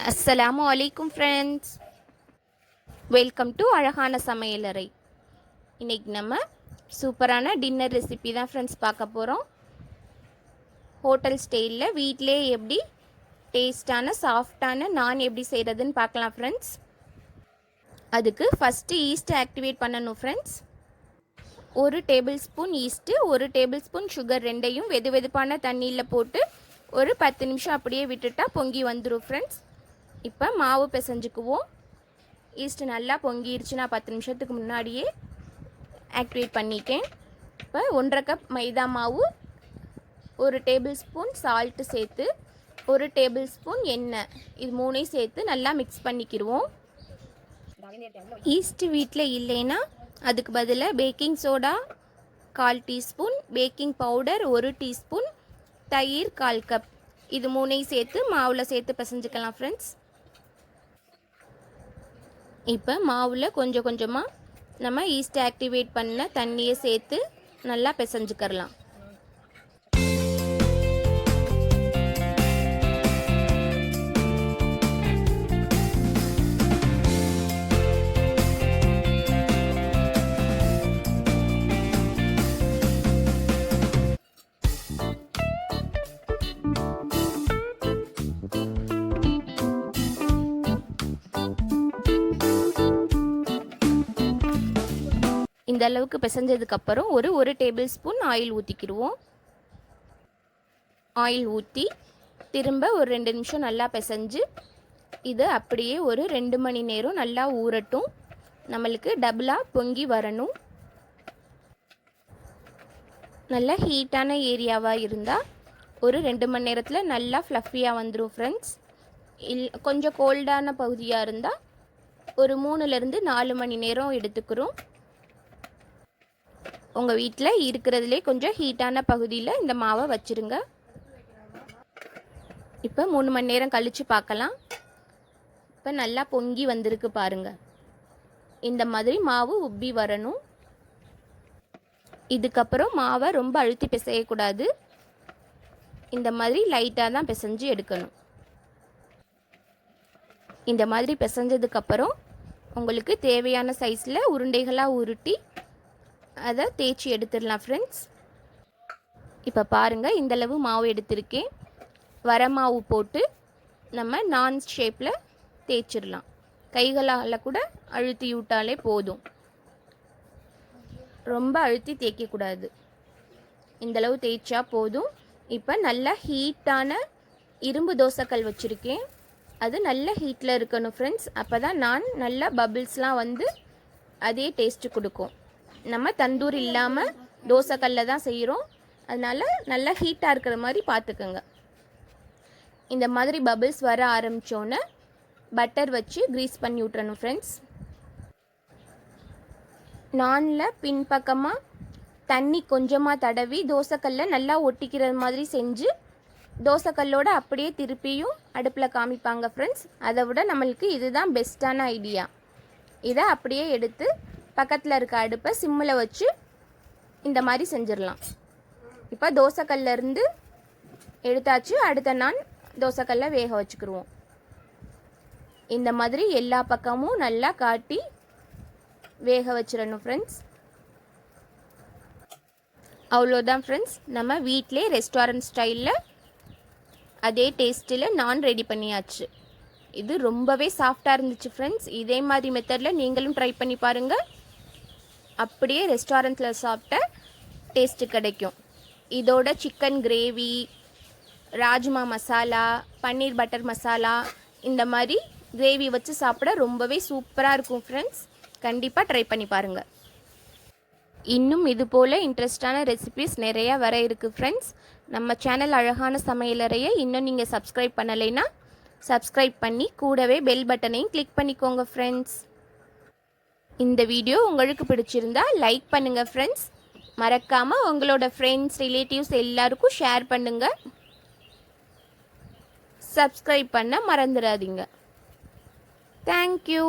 அஸ்ஸலாமு அலைக்கும் friends, welcome to அழகான சமையலறை. இன்றைக்கி நம்ம சூப்பரான டின்னர் ரெசிபி தான் ஃப்ரெண்ட்ஸ் பார்க்க போகிறோம். ஹோட்டல் ஸ்டைலில் வீட்டிலே எப்படி டேஸ்டான சாஃப்டான நான் எப்படி செய்கிறதுன்னு பார்க்கலாம் ஃப்ரெண்ட்ஸ். அதுக்கு ஃபஸ்ட்டு ஈஸ்ட்டை ஆக்டிவேட் பண்ணணும் friends. 1 tablespoon yeast, 1 tablespoon sugar ரெண்டையும் வெது வெதுப்பான தண்ணியில் போட்டு ஒரு 10 நிமிஷம் அப்படியே விட்டுட்டா பொங்கி வந்துடும் ஃப்ரெண்ட்ஸ். இப்போ மாவு பிசைஞ்சுக்குவோம். ஈஸ்ட்டு நல்லா பொங்கிருச்சு, நான் 10 நிமிஷத்துக்கு முன்னாடியே ஆக்டிவேட் பண்ணிட்டேன். இப்போ 1.5 கப் மைதா மாவு, 1 டேபிள் ஸ்பூன் சால்ட்டு சேர்த்து 1 டேபிள் ஸ்பூன் எண்ணெய், இது மூணையும் சேர்த்து நல்லா மிக்ஸ் பண்ணிக்கிடுவோம். ஈஸ்ட்டு வீட்டில் இல்லைன்னா அதுக்கு பதிலாக baking soda 1/4 teaspoon, baking powder 1 teaspoon, தயிர் 1/4 கப், இது மூணையும் சேர்த்து மாவில் சேர்த்து பிசைஞ்சுக்கலாம் ஃப்ரெண்ட்ஸ். இப்போ மாவில் கொஞ்சம் கொஞ்சமாக நம்ம ஈஸ்ட் ஆக்டிவேட் பண்ண தண்ணியை சேர்த்து நல்லா பிசைஞ்சுக்கரலாம். இந்த அளவுக்கு பிசைஞ்சதுக்கப்புறம் ஒரு டேபிள் ஸ்பூன் ஆயில் ஊற்றிக்கிடுவோம். ஆயில் ஊற்றி திரும்ப ஒரு 2 நிமிஷம் நல்லா பிசைஞ்சு இது அப்படியே ஒரு 2 மணி நேரம் நல்லா ஊறட்டும். நம்மளுக்கு டபுளாக பொங்கி வரணும். நல்லா ஹீட்டான ஏரியாவாக இருந்தால் ஒரு 2 மணி நேரத்தில் நல்லா ஃப்ளஃபியாக வந்துடும் ஃப்ரெண்ட்ஸ். கொஞ்சம் கோல்டான பகுதியாக இருந்தால் ஒரு 3லேருந்து 4 மணி நேரம் எடுத்துக்கிறோம். உங்கள் வீட்டில் இருக்கிறதுலே கொஞ்சம் ஹீட்டான பகுதியில் இந்த மாவை வச்சுருங்க. இப்போ 3 மணி நேரம் கழித்து பார்க்கலாம். இப்போ நல்லா பொங்கி வந்திருக்கு பாருங்கள். இந்த மாதிரி மாவு உப்பி வரணும். இதுக்கப்புறம் மாவை ரொம்ப அழுத்தி பிசையக்கூடாது. இந்த மாதிரி லைட்டாக தான் பிசைஞ்சு எடுக்கணும். இந்த மாதிரி பிசைஞ்சதுக்கப்புறம் உங்களுக்கு தேவையான சைஸில் உருண்டைகளாக உருட்டி அதை தேய்ச்சி எடுத்துடலாம் ஃப்ரெண்ட்ஸ். இப்போ பாருங்கள், இந்தளவு மாவு எடுத்திருக்கேன். வர மாவு போட்டு நம்ம நான் ஷேப்பில் தேய்ச்சிடலாம். கைகளால் கூட அழுத்தி விட்டாலே போதும், ரொம்ப அழுத்தி தேய்க்கக்கூடாது. இந்தளவு தேய்ச்சா போதும். இப்போ நல்லா ஹீட்டான இரும்பு தோசைக்கல் வச்சுருக்கேன். அது நல்ல ஹீட்டில் இருக்கணும் ஃப்ரெண்ட்ஸ். அப்போ தான் நான் நல்லா பபிள்ஸ்லாம் வந்து அதே டேஸ்ட்டு கொடுக்கும். நம்ம தந்தூர் இல்லாமல் தோசைக்கல்லில் தான் செய்கிறோம், அதனால் நல்லா ஹீட்டாக இருக்கிற மாதிரி பார்த்துக்கோங்க. இந்த மாதிரி பபிள்ஸ் வர ஆரம்பித்தோன்னே பட்டர் வச்சு க்ரீஸ் பண்ணி விட்றணும் ஃப்ரெண்ட்ஸ். நானில் பின்பக்கமாக தண்ணி கொஞ்சமாக தடவி தோசைக்கல்லை நல்லா ஒட்டிக்கிற மாதிரி செஞ்சு தோசைக்கல்லோடு அப்படியே திருப்பியும் அடுப்பில் காமிப்பாங்க ஃப்ரெண்ட்ஸ். அதை விட நம்மளுக்கு இதுதான் பெஸ்ட்டான ஐடியா. இதை அப்படியே எடுத்து பக்கத்தில் இருக்க அடுப்பை சிம்மில் வச்சு இந்த மாதிரி செஞ்சிடலாம். இப்போ தோசைக்கல்லேருந்து எடுத்தாச்சு. அடுத்த நான் தோசைக்கல்லை வேக வச்சுக்கிடுவோம். இந்த மாதிரி எல்லா பக்கமும் நல்லா காட்டி வேக வச்சிடணும் ஃப்ரெண்ட்ஸ். அவ்வளோதான் ஃப்ரெண்ட்ஸ், நம்ம வீட்டிலே ரெஸ்டாரண்ட் ஸ்டைலில் அதே டேஸ்ட்டில் நான் ரெடி பண்ணியாச்சு. இது ரொம்பவே சாஃப்டாக இருந்துச்சு ஃப்ரெண்ட்ஸ். இதே மாதிரி மெத்தடில் நீங்களும் ட்ரை பண்ணி பாருங்கள். அப்படியே ரெஸ்டாரண்ட்டில் சாப்பிட்ட டேஸ்ட்டு கிடைக்கும். இதோட சிக்கன் கிரேவி, ராஜ்மா மசாலா, பன்னீர் பட்டர் மசாலா, இந்த மாதிரி கிரேவி வச்சு சாப்பிட ரொம்பவே சூப்பராக இருக்கும் ஃப்ரெண்ட்ஸ். கண்டிப்பாக ட்ரை பண்ணி பாருங்கள். இன்னும் இது போல் இன்ட்ரெஸ்டான ரெசிபீஸ் நிறையா வர இருக்குது ஃப்ரெண்ட்ஸ். நம்ம சேனல் அழகான சமையலறையை இன்னும் நீங்கள் சப்ஸ்கிரைப் பண்ணலைன்னா சப்ஸ்கிரைப் பண்ணி கூடவே பெல் பட்டனையும் கிளிக் பண்ணிக்கோங்க ஃப்ரெண்ட்ஸ். இந்த வீடியோ உங்களுக்கு பிடிச்சிருந்தா லைக் பண்ணுங்கள் ஃப்ரெண்ட்ஸ். மறக்காமல் உங்களோட ஃப்ரெண்ட்ஸ், ரிலேட்டிவ்ஸ் எல்லாருக்கும் ஷேர் பண்ணுங்கள். சப்ஸ்கிரைப் பண்ண மறந்துடாதீங்க. தேங்க்யூ.